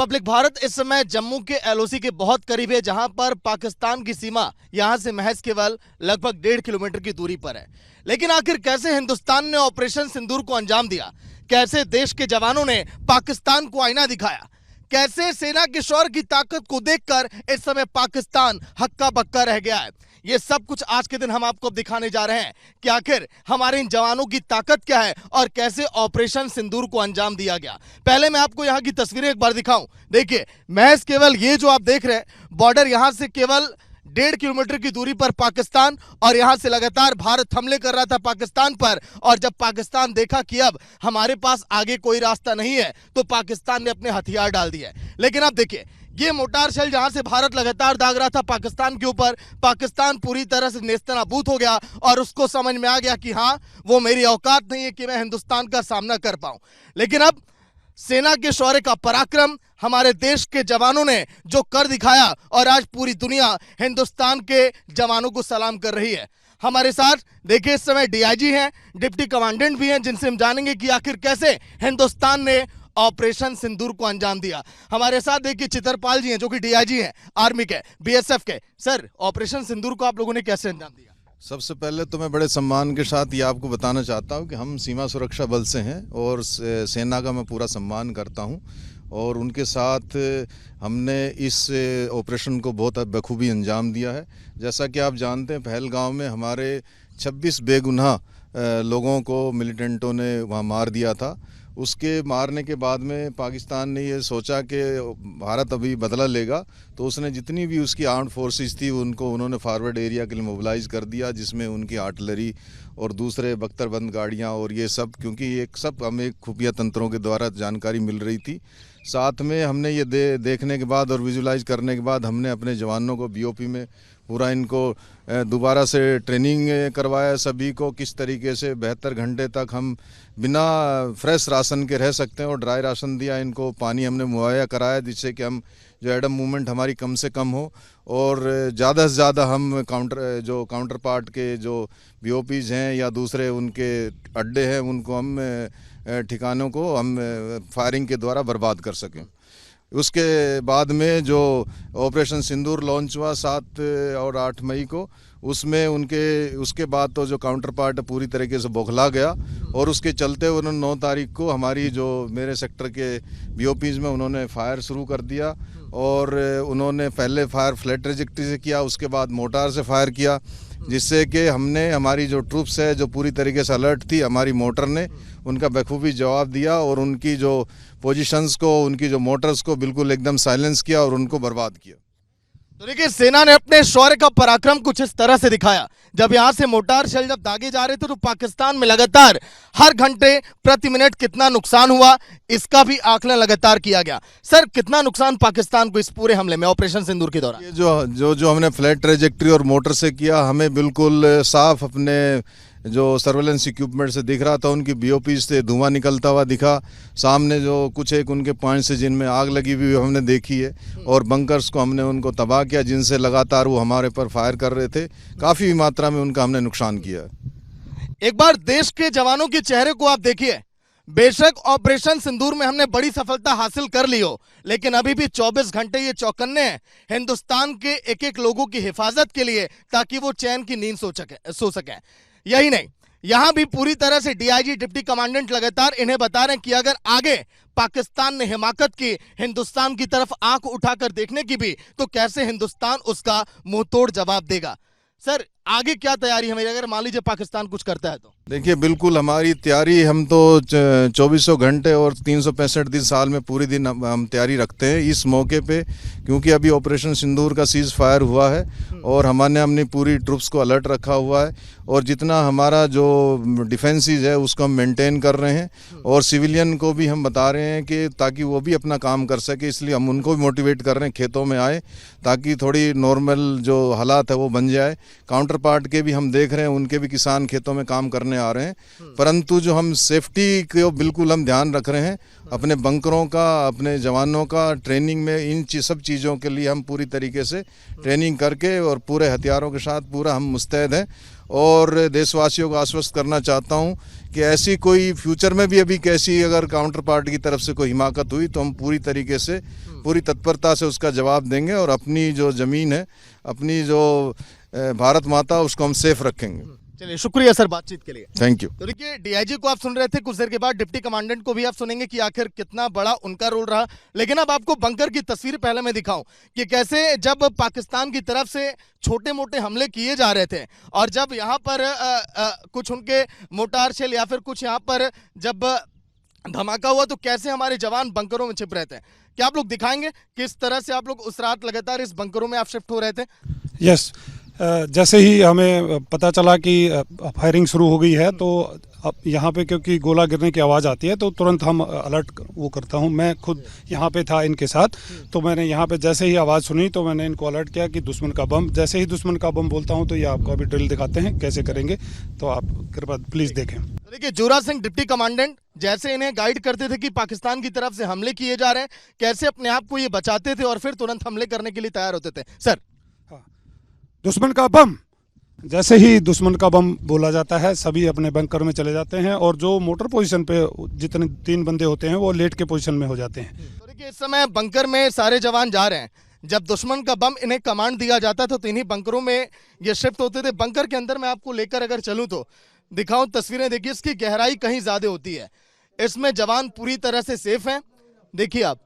Republic Bharat इस समय जम्मू के एलओसी के बहुत करीब है, जहां पर पाकिस्तान की सीमा यहां से महज केवल लगभग 1.5 किलोमीटर की दूरी पर है। लेकिन आखिर कैसे हिंदुस्तान ने ऑपरेशन सिंदूर को अंजाम दिया, कैसे देश के जवानों ने पाकिस्तान को आईना दिखाया, कैसे सेना के शौर्य की ताकत को देखकर इस समय पाकिस्तान हक्का बक्का रह गया है, ये सब कुछ आज के दिन हम आपको दिखाने जा रहे हैं कि आखिर हमारे इन जवानों की ताकत क्या है और कैसे ऑपरेशन सिंदूर को अंजाम दिया गया। पहले मैं आपको यहां की तस्वीरें एक बार दिखाऊं। देखिए, महज केवल ये जो आप देख रहे हैं बॉर्डर, यहां से केवल 1.5 किलोमीटर की दूरी पर पाकिस्तान, और यहां से लगातार भारत हमले कर रहा था पाकिस्तान पर। और जब पाकिस्तान देखा कि अब हमारे पास आगे कोई रास्ता नहीं है, तो पाकिस्तान ने अपने हथियार डाल दिए। लेकिन अब देखिए, ये मोटार शेल जहां से भारत लगातार दाग रहा था पाकिस्तान के ऊपर, पाकिस्तान पूरी तरह से नेस्तनाबूद हो गया और उसको समझ में आ गया कि हां, वो मेरी औकात नहीं है कि मैं हिंदुस्तान का सामना कर पाऊं। लेकिन अब सेना के शौर्य का पराक्रम हमारे देश के जवानों ने जो कर दिखाया, और आज पूरी दुनिया हिंदुस्तान के जवानों को सलाम कर रही है। हमारे साथ देखिए इस समय डीआईजी हैं, डिप्टी कमांडेंट भी हैं, जिनसे हम जानेंगे कि आखिर कैसे हिंदुस्तान ने ऑपरेशन सिंदूर को अंजाम दिया। हमारे साथ देखिए चित्रपाल जी हैं, जो कि डीआईजी हैं आर्मी के, बीएसएफ के। सर, ऑपरेशन सिंदूर को आप लोगों ने कैसे अंजाम दिया? सबसे पहले तो मैं बड़े सम्मान के साथ ये आपको बताना चाहता हूँ कि हम सीमा सुरक्षा बल से हैं और सेना का मैं पूरा सम्मान करता हूँ, और उनके साथ हमने इस ऑपरेशन को बहुत बखूबी अंजाम दिया है। जैसा कि आप जानते हैं, पहलगांव में हमारे 26 बेगुनाह लोगों को मिलिटेंटों ने वहाँ मार दिया था। उसके मारने के बाद में पाकिस्तान ने ये सोचा कि भारत अभी बदला लेगा, तो उसने जितनी भी उसकी आर्म्ड फोर्सेस थी उन्होंने फॉरवर्ड एरिया के लिए मोबिलाइज कर दिया, जिसमें उनकी आर्टिलरी और दूसरे बख्तरबंद गाड़ियां और ये सब, क्योंकि ये सब हमें खुफिया तंत्रों के द्वारा जानकारी मिल रही थी। साथ में हमने ये देखने के बाद और विजुलाइज करने के बाद हमने अपने जवानों को बीओपी में पूरा इनको दोबारा से ट्रेनिंग करवाया, सभी को किस तरीके से 72 घंटे तक हम बिना फ्रेश राशन के रह सकते हैं, और ड्राई राशन दिया इनको, पानी हमने मुहैया कराया, जिससे कि हम जो एडम मूवमेंट हमारी कम से कम हो, और ज़्यादा से ज़्यादा हम काउंटर पार्ट के जो बीओपीज़ हैं या दूसरे उनके अड्डे हैं, उनको हम ठिकानों को हम फायरिंग के द्वारा बर्बाद कर सकें। उसके बाद में जो ऑपरेशन सिंदूर लॉन्च हुआ 7 और 8 मई को, उसमें उसके बाद तो जो काउंटर पार्ट पूरी तरीके से बौखला गया, और उसके चलते उन्होंने 9 तारीख को हमारी जो मेरे सेक्टर के बीओपीज़ में उन्होंने फायर शुरू कर दिया, और उन्होंने पहले फायर फ्लैट ट्रैजेक्टरी से किया, उसके बाद मोटार से फायर किया, जिससे कि हमने हमारी जो ट्रूप्स है जो पूरी तरीके से अलर्ट थी, हमारी मोटर ने उनका बखूबी जवाब दिया, और उनकी जो पोजीशंस को, उनकी जो मोटर्स को बिल्कुल एकदम साइलेंस किया और उनको बर्बाद किया। तो देखिए, सेना ने अपने शौर्य का पराक्रम कुछ इस तरह से दिखाया। जब यहां से मोटार शेल जब दागे जा रहे थे, तो पाकिस्तान में लगातार हर घंटे प्रति मिनट कितना नुकसान हुआ, इसका भी आकलन लगातार किया गया। सर, कितना नुकसान पाकिस्तान को इस पूरे हमले में ऑपरेशन सिंदूर के दौरान? ये जो हमने फ्लैट ट्रैजेक्टरी और मोटर से किया, हमें बिल्कुल साफ अपने जो सर्वेलेंस इक्विपमेंट से दिख रहा था, उनकी बीओपी से धुआं निकलता हुआ दिखा। सामने जो कुछ एक उनके पॉइंट से जिनमें आग लगी हुई हमने देखी है, और बंकर्स को हमने उनको तबाह किया, जिनसे लगातार वो हमारे पर फायर कर रहे थे। काफ़ी मात्रा में उनका हमने नुकसान किया। एक बार देश के जवानों के चेहरे को आप देखिए। बेशक ऑपरेशन सिंदूर में हमने बड़ी सफलता हासिल कर ली हो, लेकिन अभी भी 24 घंटे ये चौकन्ने हैं हिंदुस्तान के एक एक लोगों की हिफाजत के लिए, ताकि वो चैन की नींद सो सके। यही नहीं, यहां भी पूरी तरह से डीआईजी, डिप्टी कमांडेंट लगातार इन्हें बता रहे हैं कि अगर आगे पाकिस्तान ने हिमाकत की, हिंदुस्तान की तरफ आंख उठाकर देखने की भी, तो कैसे हिंदुस्तान उसका मुंह तोड़ जवाब देगा। सर, आगे क्या तैयारी है मेरी, अगर मान लीजिए पाकिस्तान कुछ करता है तो? देखिए, बिल्कुल हमारी तैयारी, हम तो 2400 घंटे और 365 दिन साल में पूरी दिन हम तैयारी रखते हैं इस मौके पे, क्योंकि अभी ऑपरेशन सिंदूर का सीज फायर हुआ है, और हमने अपनी पूरी ट्रुप्स को अलर्ट रखा हुआ है, और जितना हमारा जो डिफेंसेस है उसको हम मेंटेन कर रहे हैं, और सिविलियन को भी हम बता रहे हैं कि ताकि वो भी अपना काम कर सके, इसलिए हम उनको भी मोटिवेट कर रहे हैं खेतों में आए, ताकि थोड़ी नॉर्मल जो हालात है वो बन जाए। काउंटर पार्ट के भी हम देख रहे हैं, उनके भी किसान खेतों में काम करने आ रहे हैं, परंतु जो हम सेफ्टी को बिल्कुल हम ध्यान रख रहे हैं, अपने बंकरों का, अपने जवानों का ट्रेनिंग में, इन सब चीज़ों के लिए हम पूरी तरीके से ट्रेनिंग करके और पूरे हथियारों के साथ पूरा हम मुस्तैद हैं। और देशवासियों को आश्वस्त करना चाहता हूं कि ऐसी कोई फ्यूचर में भी अभी कैसी अगर काउंटर पार्ट की तरफ से कोई हिमाकत हुई तो हम पूरी तरीके से पूरी तत्परता से उसका जवाब देंगे और अपनी जो ज़मीन है, अपनी जो भारत माता, उसको हम सेफ रखेंगे। चलिए, शुक्रिया सर बातचीत के लिए। Thank you. तो देखिए, डीआईजी को आप सुन रहे थे, कुछ देर के बाद डिप्टी कमांडेंट को भी आप सुनेंगे कि आखिर कितना बड़ा उनका रोल रहा। लेकिन अब आपको बंकर की तस्वीर पहले मैं दिखाऊं कि कैसे जब पाकिस्तान की तरफ से छोटे मोटे हमले किए जा रहे थे और जब यहाँ पर कुछ उनके मोटार शेल या फिर कुछ यहाँ पर जब धमाका हुआ तो कैसे हमारे जवान बंकरों में छिप रहे थे। क्या आप लोग दिखाएंगे किस तरह से आप लोग उस रात लगातार इस बंकरों में आप शिफ्ट हो रहे थे? यस, जैसे ही हमें पता चला कि फायरिंग शुरू हो गई है तो अब यहाँ पे क्योंकि गोला गिरने की आवाज़ आती है तो तुरंत हम अलर्ट वो करता हूँ। मैं खुद यहाँ पे था इनके साथ, तो मैंने यहाँ पे जैसे ही आवाज़ सुनी तो मैंने इनको अलर्ट किया कि दुश्मन का बम। जैसे ही दुश्मन का बम बोलता हूँ तो ये आपको अभी ड्रिल दिखाते हैं कैसे करेंगे, तो आप कृपया प्लीज़ देखें। देखिए, जोरा सिंह डिप्टी कमांडेंट जैसे इन्हें गाइड करते थे कि पाकिस्तान की तरफ से हमले किए जा रहे हैं, कैसे अपने आप को ये बचाते थे और फिर तुरंत हमले करने के लिए तैयार होते थे। सर, दुश्मन का बम, जैसे ही दुश्मन का बम बोला जाता है सभी अपने बंकर में चले जाते हैं और जो मोटर पोजीशन पे जितने 3 बंदे होते हैं वो लेट के पोजीशन में हो जाते हैं। तो देखिए, इस समय बंकर में सारे जवान जा रहे हैं। जब दुश्मन का बम इन्हें कमांड दिया जाता था तो इन्हीं बंकरों में ये शिफ्ट होते थे। बंकर के अंदर मैं आपको लेकर अगर चलूँ तो दिखाऊं तस्वीरें, देखिए इसकी गहराई कहीं ज़्यादा होती है। इसमें जवान पूरी तरह से सेफ हैं। देखिए आप,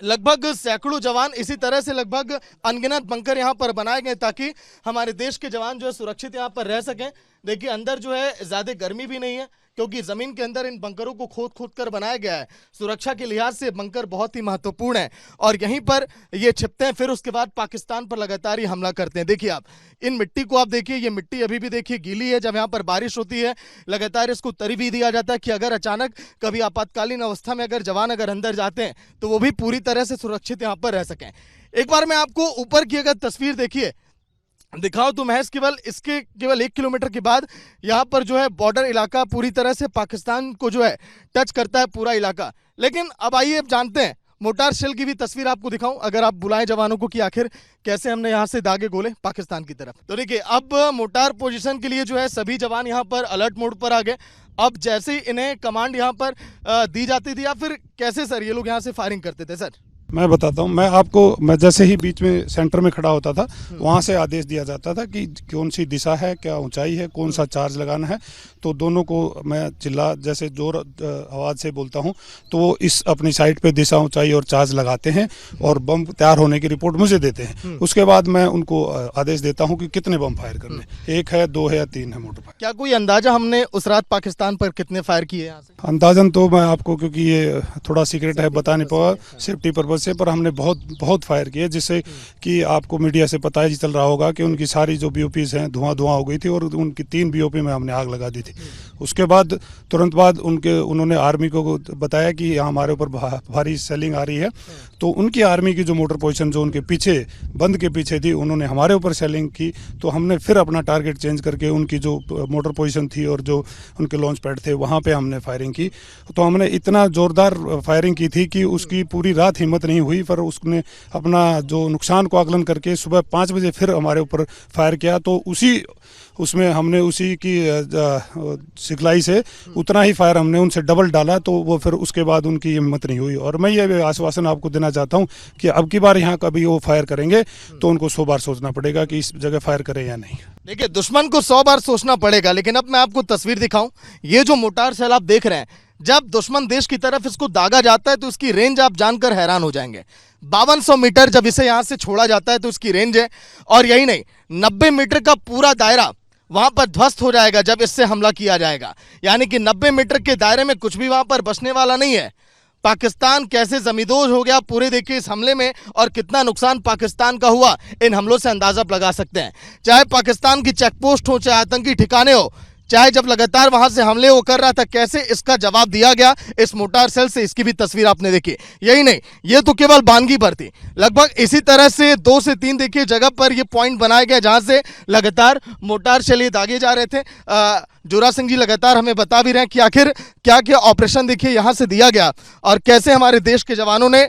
लगभग सैकड़ों जवान इसी तरह से लगभग अनगिनत बंकर यहाँ पर बनाए गए ताकि हमारे देश के जवान जो है सुरक्षित यहाँ पर रह सकें। देखिए, अंदर जो है ज़्यादा गर्मी भी नहीं है क्योंकि ज़मीन के अंदर इन बंकरों को खोद खोद कर बनाया गया है। सुरक्षा के लिहाज से बंकर बहुत ही महत्वपूर्ण है और यहीं पर ये छिपते हैं, फिर उसके बाद पाकिस्तान पर लगातार ही हमला करते हैं। देखिए आप, इन मिट्टी को आप देखिए, ये मिट्टी अभी भी देखिए गीली है। जब यहाँ पर बारिश होती है लगातार इसको तरी भी दिया जाता है कि अगर अचानक कभी आपातकालीन अवस्था में अगर जवान अगर अंदर जाते हैं तो वो भी पूरी तरह से सुरक्षित यहाँ पर रह सकें। एक बार मैं आपको ऊपर की अगर तस्वीर देखिए दिखाओ तो महज केवल 1 किलोमीटर के बाद यहाँ पर जो है बॉर्डर इलाका पूरी तरह से पाकिस्तान को जो है टच करता है पूरा इलाका। लेकिन अब आइए अब जानते हैं, मोटार शेल की भी तस्वीर आपको दिखाऊं अगर आप बुलाएं जवानों को कि आखिर कैसे हमने यहाँ से दागे गोले पाकिस्तान की तरफ। तो देखिए, अब मोटार पोजीशन के लिए जो है सभी जवान यहाँ पर अलर्ट मोड पर आ गए। अब जैसे ही इन्हें कमांड यहाँ पर दी जाती थी या फिर कैसे सर ये लोग यहाँ से फायरिंग करते थे? सर मैं बताता हूँ, मैं जैसे ही बीच में सेंटर में खड़ा होता था वहाँ से आदेश दिया जाता था कि कौन सी दिशा है, क्या ऊंचाई है, कौन सा चार्ज लगाना है। तो दोनों को मैं जैसे जोर आवाज़ से बोलता हूँ तो वो इस अपनी साइड पे दिशा, ऊंचाई और चार्ज लगाते हैं और बम तैयार होने की रिपोर्ट मुझे देते हैं। उसके बाद मैं उनको आदेश देता हूँ कि कितने बम फायर करने, 1 है, 2 है या 3 है मोटर फायर। क्या कोई अंदाजा हमने उस रात पाकिस्तान पर कितने फायर किए यहाँ से? अंदाजन तो मैं आपको, क्योंकि ये थोड़ा सीक्रेट है, बता नहीं पाऊंगा सेफ्टी पर्पज से, पर हमने बहुत फायर किए जिससे कि आपको मीडिया से पता ही चल रहा होगा कि उनकी सारी जो बीओपीज हैं धुआं हो गई थी और उनकी 3 बीओपी में हमने आग लगा दी थी। उसके बाद तुरंत बाद उन्होंने आर्मी को बताया कि यहाँ हमारे ऊपर भारी सेलिंग आ रही है। तो उनकी आर्मी की जो मोटर पोजीशन जो उनके पीछे बंद के पीछे थी, उन्होंने हमारे ऊपर सेलिंग की। तो हमने फिर अपना टारगेट चेंज करके उनकी जो मोटर पोजीशन थी और जो उनके लॉन्च पैड थे वहाँ पे हमने फायरिंग की। तो हमने इतना ज़ोरदार फायरिंग की थी कि उसकी पूरी रात हिम्मत नहीं हुई, पर उसने अपना जो नुकसान को आकलन करके सुबह 5 बजे फिर हमारे ऊपर फायर किया। तो उसमें हमने उसी की सिखलाई से उतना ही फायर हमने उनसे डबल डाला। तो वो फिर उसके बाद उनकी हिम्मत नहीं हुई। और मैं ये आश्वासन आपको देना चाहता हूँ कि अब की बार यहाँ कभी वो फायर करेंगे तो उनको 100 बार सोचना पड़ेगा कि इस जगह फायर करें या नहीं। देखिए, दुश्मन को 100 बार सोचना पड़ेगा। लेकिन अब मैं आपको तस्वीर दिखाऊं, ये जो मोटार शेल आप देख रहे हैं, जब दुश्मन देश की तरफ इसको दागा जाता है तो इसकी रेंज आप जानकर हैरान हो जाएंगे। 5200 मीटर जब इसे यहाँ से छोड़ा जाता है तो इसकी रेंज है। और यही नहीं, 90 मीटर का पूरा दायरा वहां पर ध्वस्त हो जाएगा जब इससे हमला किया जाएगा। यानी कि 90 मीटर के दायरे में कुछ भी वहां पर बचने वाला नहीं है। पाकिस्तान कैसे जमींदोज हो गया पूरे, देखिए इस हमले में, और कितना नुकसान पाकिस्तान का हुआ इन हमलों से अंदाजा लगा सकते हैं। चाहे पाकिस्तान की चेकपोस्ट हो, चाहे आतंकी ठिकाने हो, चाहे जब लगातार वहां से हमले वो कर रहा था, कैसे इसका जवाब दिया गया इस मोटार सेल से, इसकी भी तस्वीर आपने देखी। यही नहीं, ये तो केवल बानगी पर थी। लगभग इसी तरह से 2 से 3 देखिए जगह पर ये पॉइंट बनाया गया जहां से लगातार मोटार शेल ये दागे जा रहे थे। जोरा सिंह जी लगातार हमें बता भी रहे हैं कि आखिर क्या क्या ऑपरेशन देखिए यहां से दिया गया और कैसे हमारे देश के जवानों ने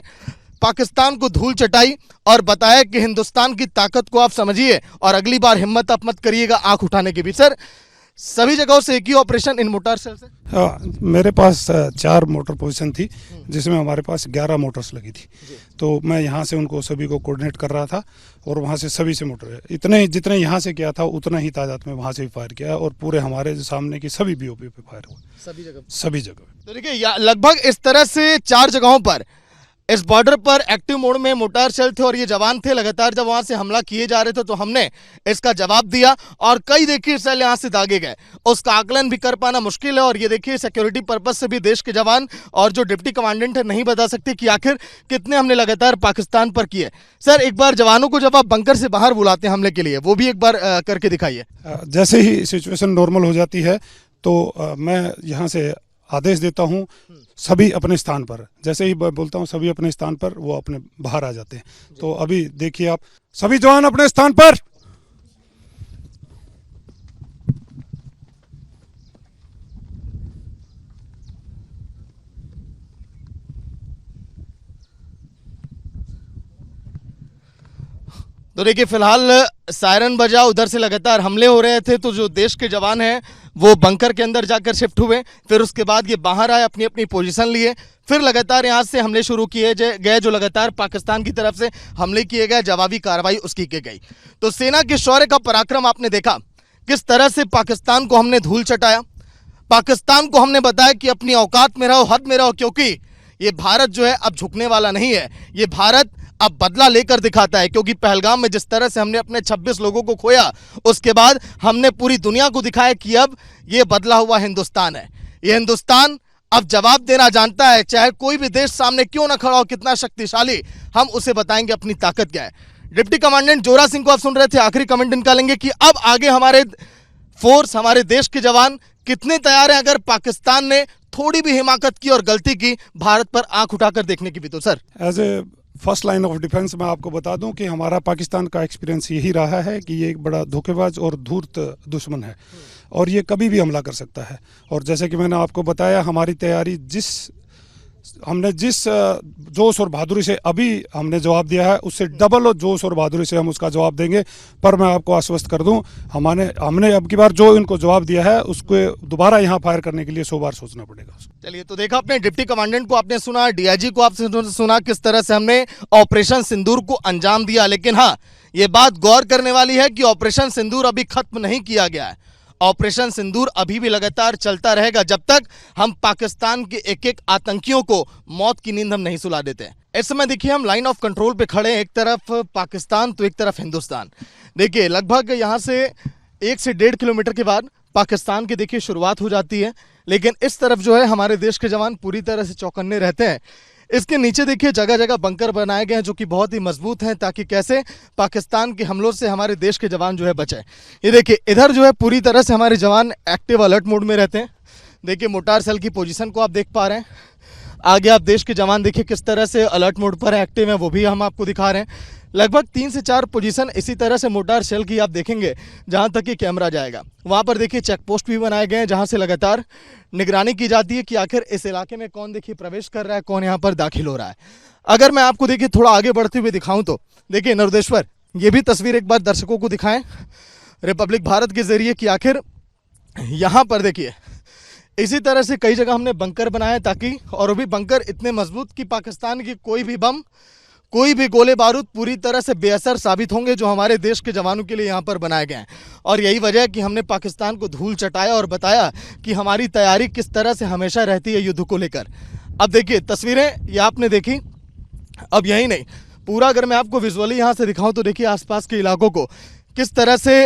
पाकिस्तान को धूल चटाई और बताया कि हिंदुस्तान की ताकत को आप समझिए और अगली बार हिम्मत आप मत करिएगा आंख उठाने की भी। सर, सभी जगहों से एक ही ऑपरेशन इन मोटार सेल से? हाँ, मेरे पास 4 मोटर पोजीशन थी जिसमें हमारे पास 11 मोटर्स लगी थी। तो मैं यहाँ से उनको सभी को कोऑर्डिनेट कर रहा था और वहाँ से सभी से मोटर इतने जितने यहाँ से किया था उतना ही तादाद में वहाँ से भी फायर किया और पूरे हमारे सामने की सभी बीओपी पे फायर हुआ सभी जगह। तो देखिए लगभग इस तरह से 4 जगहों पर इस बॉर्डर पर एक्टिव मोड में मोटार सेल थे और ये जवान थे। लगातार जब वहां से हमला किए जा रहे थे तो हमने इसका जवाब दिया और कई देखिए सेल यहां से दागे गए, उसका आकलन भी कर पाना मुश्किल है। और ये देखिए सिक्योरिटी पर्पज से भी देश के जवान और जो डिप्टी कमांडेंट है नहीं बता सकते कि आखिर कितने हमने लगातार पाकिस्तान पर किए। सर एक बार जवानों को जब आप बंकर से बाहर बुलाते हैं हमले के लिए, वो भी एक बार करके दिखाइए। जैसे ही सिचुएशन नॉर्मल हो जाती है तो मैं यहाँ से आदेश देता हूँ सभी अपने स्थान पर, जैसे ही बोलता हूँ सभी अपने स्थान पर, वो अपने बाहर आ जाते हैं। तो अभी देखिए आप सभी जवान अपने स्थान पर। तो देखिए फिलहाल सायरन बजा, उधर से लगातार हमले हो रहे थे तो जो देश के जवान हैं वो बंकर के अंदर जाकर शिफ्ट हुए, फिर उसके बाद ये बाहर आए, अपनी अपनी पोजीशन लिए, फिर लगातार यहाँ से हमले शुरू किए गए जो लगातार पाकिस्तान की तरफ से हमले किए गए, जवाबी कार्रवाई उसकी की गई। तो सेना के शौर्य का पराक्रम आपने देखा, किस तरह से पाकिस्तान को हमने धूल चटाया, पाकिस्तान को हमने बताया कि अपनी औकात में रहो, हद में रहो, क्योंकि ये भारत जो है अब झुकने वाला नहीं है, ये भारत अब बदला लेकर दिखाता है। क्योंकि पहलगाम में जिस तरह से हमने अपने 26 लोगों को खोया, उसके बाद हमने पूरी दुनिया को दिखाया कि अब ये बदला हुआ हिंदुस्तान है। ये हिंदुस्तान अब जवाब देना जानता है, चाहे कोई भी देश सामने क्यों ना खड़ा हो, कितना शक्तिशाली, हम उसे बताएंगे अपनी ताकत क्या है। डिप्टी कमांडेंट जोरा सिंह को आप सुन रहे थे, आखिरी कमेंट निकालेंगे कि अब आगे हमारे फोर्स, हमारे देश के जवान कितने तैयार हैं अगर पाकिस्तान ने थोड़ी भी हिमाकत की और गलती की भारत पर आंख उठाकर देखने की भी। तो sir as a first line of defence मैं आपको बता दूं कि हमारा पाकिस्तान का एक्सपीरियंस यही रहा है कि ये एक बड़ा धोखेबाज और धूर्त दुश्मन है और ये कभी भी हमला कर सकता है। और जैसे कि मैंने आपको बताया, हमारी तैयारी हमने जिस जोश और बहादुरी से अभी हमने जवाब दिया है, उससे डबल और जोश और बहादुरी से हम उसका जवाब देंगे। पर मैं आपको आश्वस्त कर दूं, हमने अब की बार जो इनको जवाब दिया है उसको दोबारा यहाँ फायर करने के लिए 100 बार सोचना पड़ेगा। चलिए, तो देखा आपने, डिप्टी कमांडेंट को आपने सुना, डीआईजी को आपने सुना, किस तरह से हमने ऑपरेशन सिंदूर को अंजाम दिया। लेकिन हाँ, ये बात गौर करने वाली है कि ऑपरेशन सिंदूर अभी खत्म नहीं किया गया है। ऑपरेशन सिंदूर अभी भी लगातार चलता रहेगा जब तक हम पाकिस्तान के एक एक आतंकियों को मौत की नींद हम नहीं सुला देते। इस समय देखिए हम लाइन ऑफ कंट्रोल पे खड़े हैं, एक तरफ पाकिस्तान तो एक तरफ हिंदुस्तान। देखिए लगभग यहाँ से 1 से 1.5 किलोमीटर के बाद पाकिस्तान की देखिए शुरुआत हो जाती है, लेकिन इस तरफ जो है हमारे देश के जवान पूरी तरह से चौकन्ने रहते हैं। इसके नीचे देखिए जगह जगह बंकर बनाए गए हैं जो कि बहुत ही मजबूत हैं, ताकि कैसे पाकिस्तान के हमलों से हमारे देश के जवान जो है बचे। ये देखिए इधर जो है पूरी तरह से हमारे जवान एक्टिव अलर्ट मोड में रहते हैं। देखिए मोटार सेल की पोजीशन को आप देख पा रहे हैं। आगे आप देश के जवान देखिए किस तरह से अलर्ट मोड पर एक्टिव हैं, वो भी हम आपको दिखा रहे हैं। लगभग 3 से 4 पोजीशन इसी तरह से मोटार सेल की आप देखेंगे जहां तक कि कैमरा जाएगा। वहां पर देखिए चेक पोस्ट भी बनाए गए हैं जहां से लगातार निगरानी की जाती है कि आखिर इस इलाके में कौन देखिए प्रवेश कर रहा है, कौन यहां पर दाखिल हो रहा है। अगर मैं आपको देखिए थोड़ा आगे बढ़ते हुए दिखाऊं तो देखिए नरुदेश्वर, ये भी तस्वीर एक बार दर्शकों को दिखाएं रिपब्लिक भारत के जरिए कि आखिर यहाँ पर देखिए इसी तरह से कई जगह हमने बंकर बनाए ताकि, और वो भी बंकर इतने मजबूत कि पाकिस्तान की कोई भी बम, कोई भी गोले बारूद पूरी तरह से बेअसर साबित होंगे, जो हमारे देश के जवानों के लिए यहाँ पर बनाए गए हैं। और यही वजह है कि हमने पाकिस्तान को धूल चटाया और बताया कि हमारी तैयारी किस तरह से हमेशा रहती है युद्ध को लेकर। अब देखिए तस्वीरें ये आपने देखी, अब यही नहीं पूरा अगर मैं आपको विजुअली यहाँ से दिखाऊँ तो देखिए आसपास के इलाकों को किस तरह से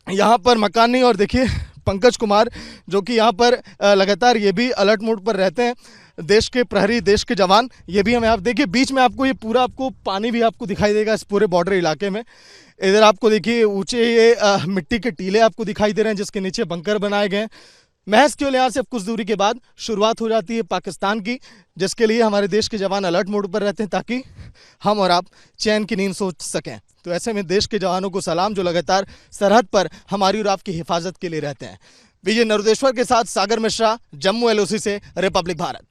यहाँ पर मकानी, और देखिए पंकज कुमार जो कि यहाँ पर लगातार ये भी अलर्ट मोड पर रहते हैं, देश के प्रहरी, देश के जवान। ये भी हमें आप देखिए बीच में आपको ये पूरा आपको पानी भी आपको दिखाई देगा इस पूरे बॉर्डर इलाके में। इधर आपको देखिए ऊंचे ये मिट्टी के टीले आपको दिखाई दे रहे हैं जिसके नीचे बंकर बनाए गए हैं। महज केवल यहाँ से कुछ दूरी के बाद शुरुआत हो जाती है पाकिस्तान की, जिसके लिए हमारे देश के जवान अलर्ट मोड पर रहते हैं ताकि हम और आप चैन की नींद सोच सकें। तो ऐसे में देश के जवानों को सलाम जो लगातार सरहद पर हमारी और आपकी हिफाजत के लिए रहते हैं। विजय नरुदेश्वर के साथ सागर मिश्रा, जम्मू LOC से रिपब्लिक भारत।